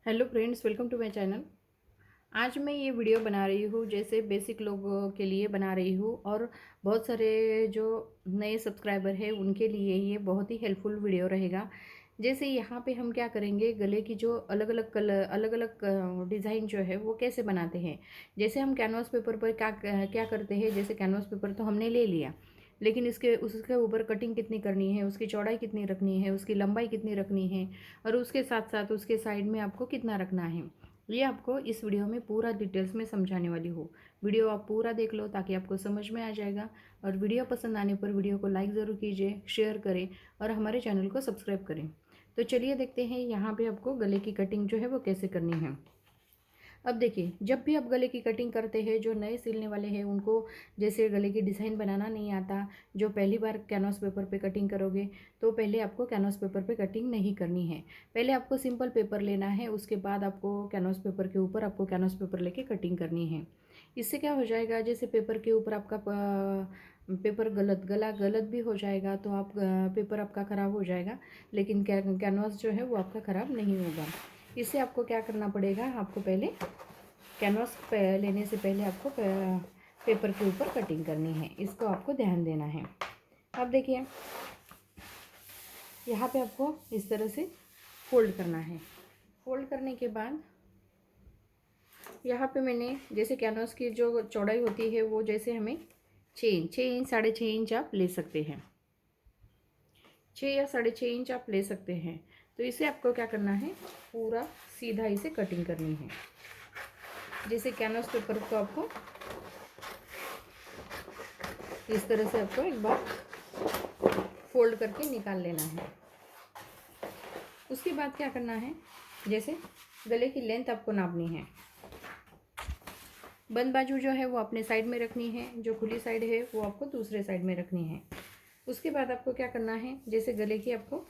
Hello friends, welcome to my channel. आज मैं ये वीडियो बना रही हूँ, जैसे बेसिक लोगों के लिए बना रही हूँ और बहुत सारे जो नए सब्सक्राइबर हैं उनके लिए ये बहुत ही हेल्पफुल वीडियो रहेगा। जैसे यहाँ पे हम क्या करेंगे, गले की जो अलग अलग कलर अलग अलग डिज़ाइन जो है वो कैसे बनाते हैं। जैसे हम कैनवास पेपर पर क्या क्या करते हैं, जैसे कैनवास पेपर तो हमने ले लिया, लेकिन इसके उसके ऊपर कटिंग कितनी करनी है, उसकी चौड़ाई कितनी रखनी है, उसकी लंबाई कितनी रखनी है और उसके साथ साथ उसके साइड में आपको कितना रखना है, ये आपको इस वीडियो में पूरा डिटेल्स में समझाने वाली हूँ। वीडियो आप पूरा देख लो ताकि आपको समझ में आ जाएगा। और वीडियो पसंद आने पर वीडियो को लाइक ज़रूर कीजिए, शेयर करें और हमारे चैनल को सब्सक्राइब करें। तो चलिए देखते हैं यहाँ पे आपको गले की कटिंग जो है वो कैसे करनी है। अब देखिए, जब भी आप गले की कटिंग करते हैं, जो नए सिलने वाले हैं उनको जैसे गले की डिज़ाइन बनाना नहीं आता, जो पहली बार कैनवास पेपर पे कटिंग करोगे, तो पहले आपको कैनवास पेपर पे कटिंग नहीं करनी है। पहले आपको सिंपल पेपर लेना है, उसके बाद आपको कैनवास पेपर के ऊपर आपको कैनवास पेपर लेके कटिंग करनी है। इससे क्या हो जाएगा, जैसे पेपर के ऊपर आपका पेपर गला गलत भी हो जाएगा तो आप पेपर आपका ख़राब हो जाएगा, लेकिन कैनवास जो है वो आपका ख़राब नहीं होगा। इससे आपको क्या करना पड़ेगा, आपको पहले कैनवास लेने से पहले आपको पेपर के ऊपर कटिंग करनी है, इसको आपको ध्यान देना है। अब देखिए, यहाँ पे आपको इस तरह से फोल्ड करना है। फोल्ड करने के बाद यहाँ पे मैंने जैसे कैनवास की जो चौड़ाई होती है वो जैसे हमें 6 इंच 6.5 इंच आप ले सकते हैं, 6 या 6.5 इंच आप ले सकते हैं। तो इसे आपको क्या करना है, पूरा सीधा इसे कटिंग करनी है। जैसे कैनवास पेपर को आपको इस तरह से आपको एक बार फोल्ड करके निकाल लेना है। उसके बाद क्या करना है, जैसे गले की लेंथ आपको नापनी है। बंद बाजू जो है वो अपने साइड में रखनी है, जो खुली साइड है वो आपको दूसरे साइड में रखनी है। उसके बाद आपको क्या करना है, जैसे गले की आपको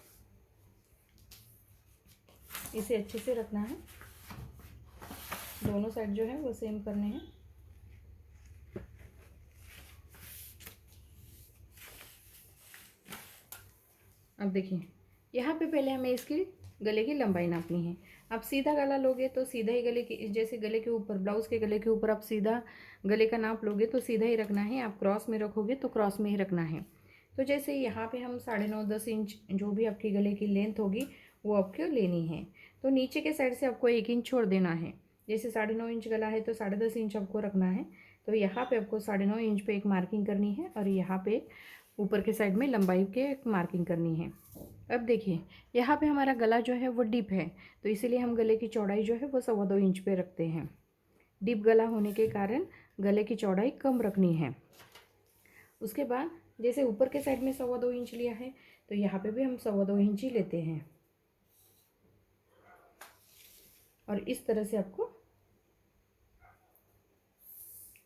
इसे अच्छे से रखना है, दोनों साइड जो है वो सेम करने हैं। अब देखिए, यहाँ पे पहले हमें इसकी गले की लंबाई नापनी है। आप सीधा गला लोगे तो सीधा ही गले की, जैसे गले के ऊपर ब्लाउज़ के गले के ऊपर आप सीधा गले का नाप लोगे तो सीधा ही रखना है। आप क्रॉस में रखोगे तो क्रॉस में ही रखना है। तो जैसे यहाँ पे हम 9.5-10 इंच जो भी आपकी गले की लेंथ होगी वो आपको लेनी है। तो नीचे के साइड से आपको 1 इंच छोड़ देना है। जैसे 9.5 इंच गला है तो 10.5 इंच आपको रखना है। तो यहाँ पे आपको 9.5 इंच पे एक मार्किंग करनी है और यहाँ पे ऊपर के साइड में लंबाई के एक मार्किंग करनी है। अब देखिए, यहाँ पे हमारा गला जो है वो डीप है, तो इसीलिए हम गले की चौड़ाई जो है वो 2.25 इंच पे रखते हैं। डीप गला होने के कारण गले की चौड़ाई कम रखनी है। उसके बाद जैसे ऊपर के साइड में 2.25 इंच लिया है तो यहाँ पे भी हम 2.25 इंच ही लेते हैं और इस तरह से आपको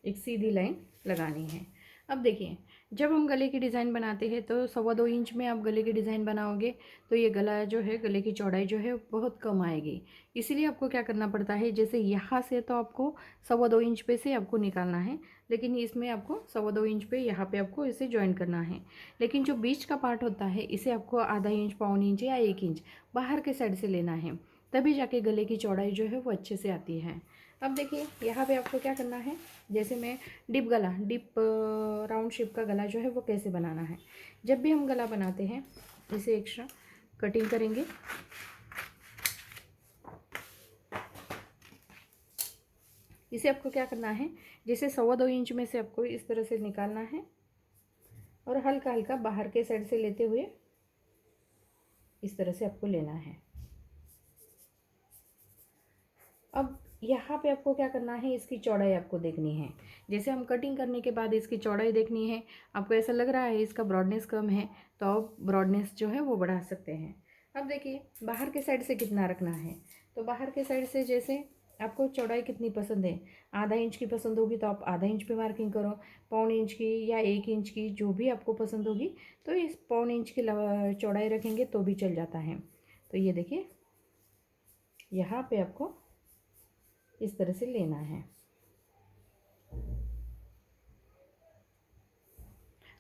एक सीधी लाइन लगानी है। अब देखिए, जब हम गले की डिज़ाइन बनाते हैं तो 2.25 इंच में आप गले की डिज़ाइन बनाओगे तो ये गला जो है, गले की चौड़ाई जो है बहुत कम आएगी। इसीलिए आपको क्या करना पड़ता है, जैसे यहाँ से तो आपको 2.25 इंच पे से आपको निकालना है, लेकिन इसमें आपको 2.25 इंच पे यहाँ पे आपको इसे ज्वाइन करना है। लेकिन जो बीच का पार्ट होता है इसे आपको आधा इंच, 1.25 इंच या 1 इंच बाहर के साइड से लेना है, तभी जाके गले की चौड़ाई जो है वो अच्छे से आती है। अब देखिए, यहाँ पे आपको क्या करना है, जैसे मैं डिप राउंड शेप का गला जो है वो कैसे बनाना है। जब भी हम गला बनाते हैं इसे एक्स्ट्रा कटिंग करेंगे। इसे आपको क्या करना है, जैसे 2.25 इंच में से आपको इस तरह से निकालना है और हल्का हल्का बाहर के साइड से लेते हुए इस तरह से आपको लेना है। अब यहाँ पे आपको क्या करना है, इसकी चौड़ाई आपको देखनी है। जैसे हम कटिंग करने के बाद इसकी चौड़ाई देखनी है। आपको ऐसा लग रहा है इसका ब्रॉडनेस कम है तो आप ब्रॉडनेस जो है वो बढ़ा सकते हैं। अब देखिए, बाहर के साइड से कितना रखना है। तो बाहर के साइड से जैसे आपको चौड़ाई कितनी पसंद है, आधा इंच की पसंद होगी तो आप आधा इंच पे मार्किंग करो, 1.25 इंच की या 1 इंच की, जो भी आपको पसंद होगी। तो इस 1.25 इंच की चौड़ाई रखेंगे तो भी चल जाता है। तो ये देखिए, यहाँ पे आपको इस तरह से लेना है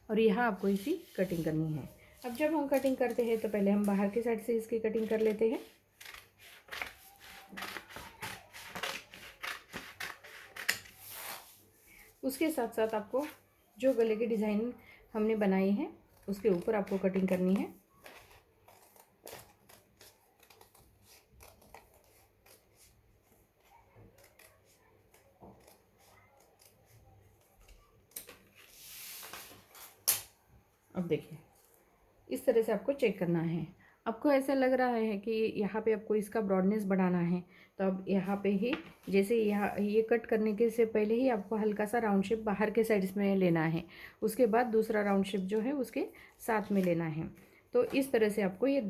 और यहाँ आपको इसी कटिंग करनी है। अब जब हम कटिंग करते हैं तो पहले हम बाहर की साइड से इसकी कटिंग कर लेते हैं। उसके साथ साथ आपको जो गले की डिज़ाइन हमने बनाई है उसके ऊपर आपको कटिंग करनी है। अब देखिए इस तरह से आपको चेक करना है। आपको ऐसा लग रहा है कि यहाँ पे आपको इसका ब्रॉडनेस बढ़ाना है, तो अब यहाँ पे ही जैसे यहाँ ये कट करने के से पहले ही आपको हल्का सा राउंड शेप बाहर के साइड्स में लेना है। उसके बाद दूसरा राउंड शेप जो है उसके साथ में लेना है। तो इस तरह से आपको ये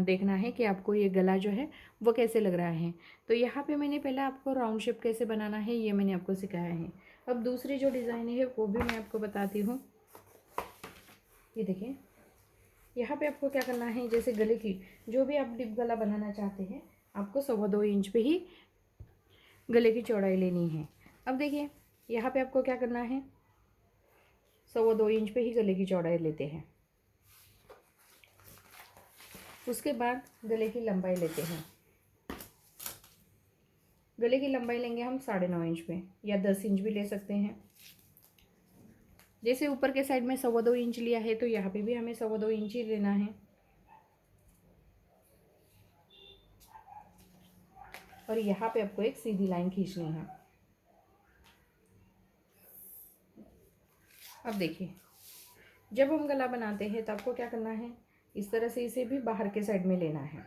देखना है कि आपको ये गला जो है वो कैसे लग रहा है। तो यहाँ पे मैंने पहले आपको राउंड शेप कैसे बनाना है ये मैंने आपको सिखाया है। अब दूसरी जो डिज़ाइन है वो भी मैं आपको बताती हूँ। ये देखिए यहाँ पे आपको क्या करना है, जैसे गले की जो भी आप डिप गला बनाना चाहते हैं आपको 2.25 इंच पे ही गले की चौड़ाई लेनी है। अब देखिए यहाँ पे आपको क्या करना है, 2.25 इंच पे ही गले की चौड़ाई लेते हैं। उसके बाद गले की लंबाई लेते हैं। गले की लंबाई लेंगे हम 9.5 इंच पे, या 10 इंच भी ले सकते हैं। जैसे ऊपर के साइड में 2.25 इंच लिया है तो यहाँ पे भी हमें 2.25 इंच ही लेना है। और यहाँ पे आपको एक सीधी लाइन खींचनी है। अब देखिए जब हम गला बनाते हैं तो आपको क्या करना है, इस तरह से इसे भी बाहर के साइड में लेना है।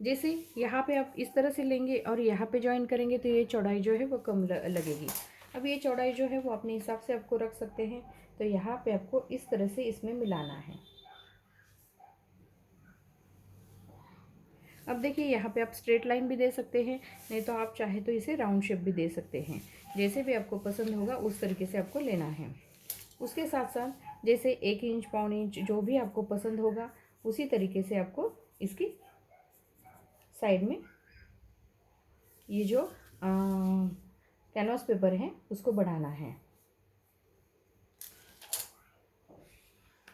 जैसे यहाँ पे आप इस तरह से लेंगे और यहाँ पे जॉइन करेंगे तो ये चौड़ाई जो है वो कम लगेगी। अब ये चौड़ाई जो है वो अपने हिसाब से आपको रख सकते हैं। तो यहाँ पे आपको इस तरह से इसमें मिलाना है। अब देखिए यहाँ पे आप स्ट्रेट लाइन भी दे सकते हैं, नहीं तो आप चाहे तो इसे राउंड शेप भी दे सकते हैं। जैसे भी आपको पसंद होगा उस तरीके से आपको लेना है। उसके साथ साथ जैसे 1 इंच 1.25 इंच जो भी आपको पसंद होगा उसी तरीके से आपको इसकी साइड में ये जो कैनवास पेपर है उसको बढ़ाना है।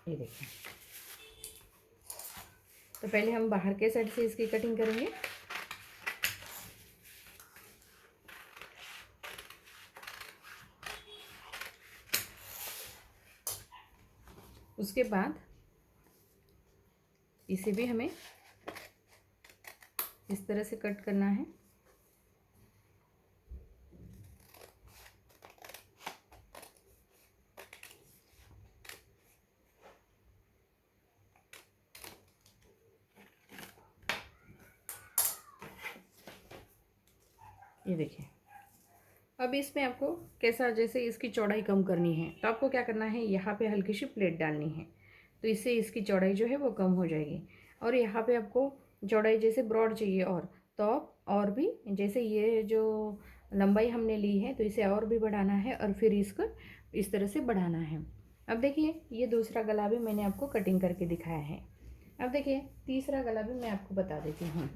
ये देखिए तो पहले हम बाहर के साइड से इसकी कटिंग करेंगे। उसके बाद इसे भी हमें इस तरह से कट करना है। ये देखिए अब इसमें आपको कैसा, जैसे इसकी चौड़ाई कम करनी है तो आपको क्या करना है, यहाँ पे हल्की सी प्लेट डालनी है। तो इससे इसकी चौड़ाई जो है वो कम हो जाएगी। और यहाँ पे आपको चौड़ाई जैसे ब्रॉड चाहिए तो आप और भी, जैसे ये जो लंबाई हमने ली है तो इसे और भी बढ़ाना है और फिर इसको इस तरह से बढ़ाना है। अब देखिए ये दूसरा गला भी मैंने आपको कटिंग करके दिखाया है। अब देखिए तीसरा गला भी मैं आपको बता देती हूँ।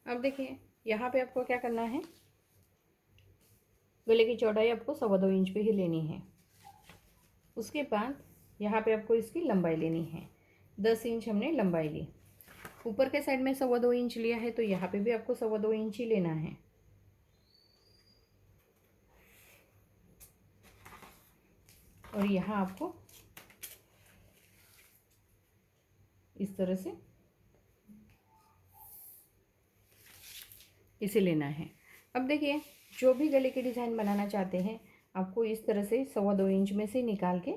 अब देखिए यहाँ पे आपको क्या करना है, गले की चौड़ाई आपको 2.25 इंच पे ही लेनी है। उसके बाद यहाँ पे आपको इसकी लंबाई लेनी है। 10 इंच हमने लंबाई ली। ऊपर के साइड में 2.25 इंच लिया है तो यहाँ पे भी आपको 2.25 इंच ही लेना है। और यहाँ आपको इस तरह से इसे लेना है। अब देखिए जो भी गले की डिज़ाइन बनाना चाहते हैं आपको इस तरह से 2.25 इंच में से निकाल के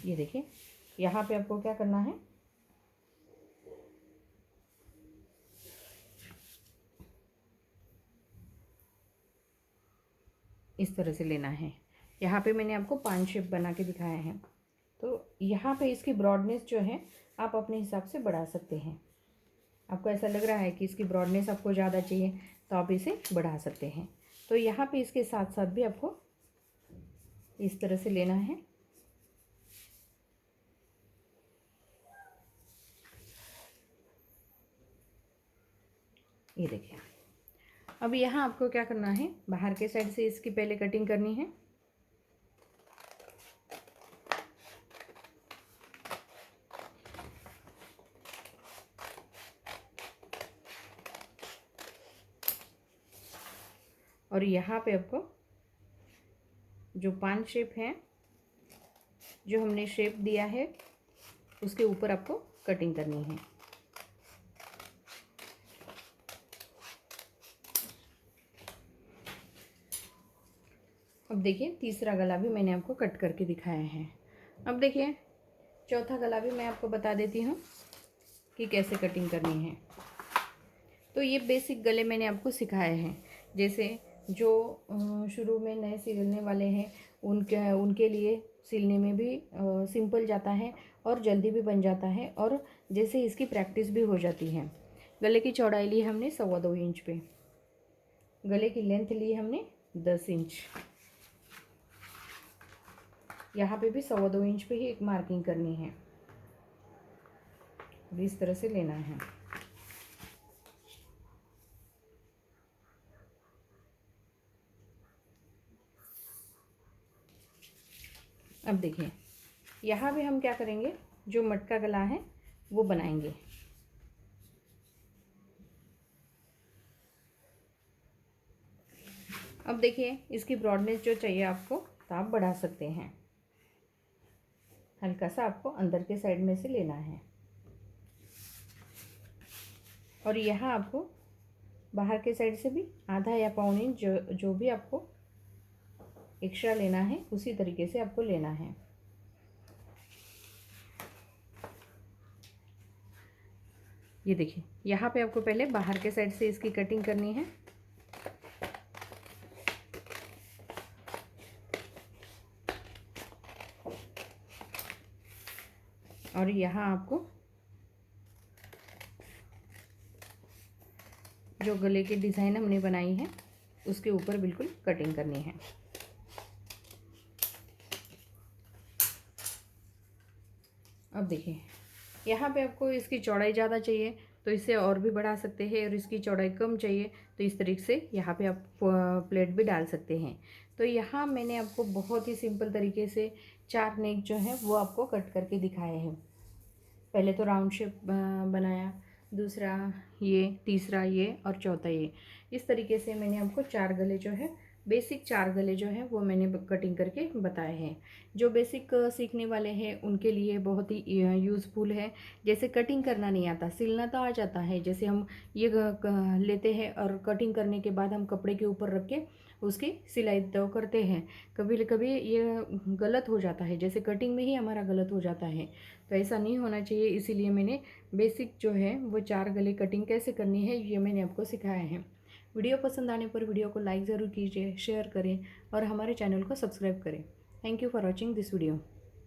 ये देखिए यहाँ पे आपको क्या करना है, इस तरह से लेना है। यहाँ पे मैंने आपको 5 शेप बना के दिखाया है। तो यहाँ पे इसकी ब्रॉडनेस जो है आप अपने हिसाब से बढ़ा सकते हैं। आपको ऐसा लग रहा है कि इसकी ब्रॉडनेस आपको ज़्यादा चाहिए तो आप इसे बढ़ा सकते हैं। तो यहाँ पे इसके साथ साथ भी आपको इस तरह से लेना है। ये देखिए अब यहाँ आपको क्या करना है, बाहर के साइड से इसकी पहले कटिंग करनी है। और यहाँ पे आपको जो 5 शेप हैं, जो हमने शेप दिया है, उसके ऊपर आपको कटिंग करनी है। अब देखिए तीसरा गला भी मैंने आपको कट करके दिखाया है। अब देखिए चौथा गला भी मैं आपको बता देती हूँ कि कैसे कटिंग करनी है। तो ये बेसिक गले मैंने आपको सिखाए हैं। जैसे जो शुरू में नए सिलने वाले हैं उनके लिए सिलने में भी सिंपल जाता है और जल्दी भी बन जाता है, और जैसे इसकी प्रैक्टिस भी हो जाती है। गले की चौड़ाई ली हमने 2.25 इंच पे, गले की लेंथ ली हमने 10 इंच। यहाँ पे भी 2.25 इंच पे ही एक मार्किंग करनी है, इस तरह से लेना है। अब देखिए यहाँ भी हम क्या करेंगे, जो मटका गला है वो बनाएंगे। अब देखिए इसकी ब्रॉडनेस जो चाहिए आपको, तो आप बढ़ा सकते हैं। हल्का सा आपको अंदर के साइड में से लेना है, और यहाँ आपको बाहर के साइड से भी आधा या पौन इंच जो भी आपको एक्स्ट्रा लेना है उसी तरीके से आपको लेना है। ये देखिए यहाँ पे आपको पहले बाहर के साइड से इसकी कटिंग करनी है। और यहाँ आपको जो गले की डिज़ाइन हमने बनाई है उसके ऊपर बिल्कुल कटिंग करनी है। अब देखिए यहाँ पे आपको इसकी चौड़ाई ज़्यादा चाहिए तो इसे और भी बढ़ा सकते हैं, और इसकी चौड़ाई कम चाहिए तो इस तरीके से यहाँ पे आप प्लेट भी डाल सकते हैं। तो यहाँ मैंने आपको बहुत ही सिंपल तरीके से 4 नेक जो है वो आपको कट करके दिखाए हैं। पहले तो राउंड शेप बनाया, दूसरा ये, तीसरा ये और चौथा ये। इस तरीके से मैंने आपको 4 गले जो है, बेसिक 4 गले जो है वो मैंने कटिंग करके बताए हैं। जो बेसिक सीखने वाले हैं उनके लिए बहुत ही यूज़फुल है। जैसे कटिंग करना नहीं आता, सिलना तो आ जाता है। जैसे हम ये लेते हैं और कटिंग करने के बाद हम कपड़े के ऊपर रख के उसकी सिलाई तो करते हैं, कभी कभी ये गलत हो जाता है, जैसे कटिंग में ही हमारा गलत हो जाता है। तो ऐसा नहीं होना चाहिए, इसीलिए मैंने बेसिक जो है वो 4 गले कटिंग कैसे करनी है ये मैंने आपको सिखाया है। वीडियो पसंद आने पर वीडियो को लाइक ज़रूर कीजिए, शेयर करें और हमारे चैनल को सब्सक्राइब करें। Thank you for watching this video.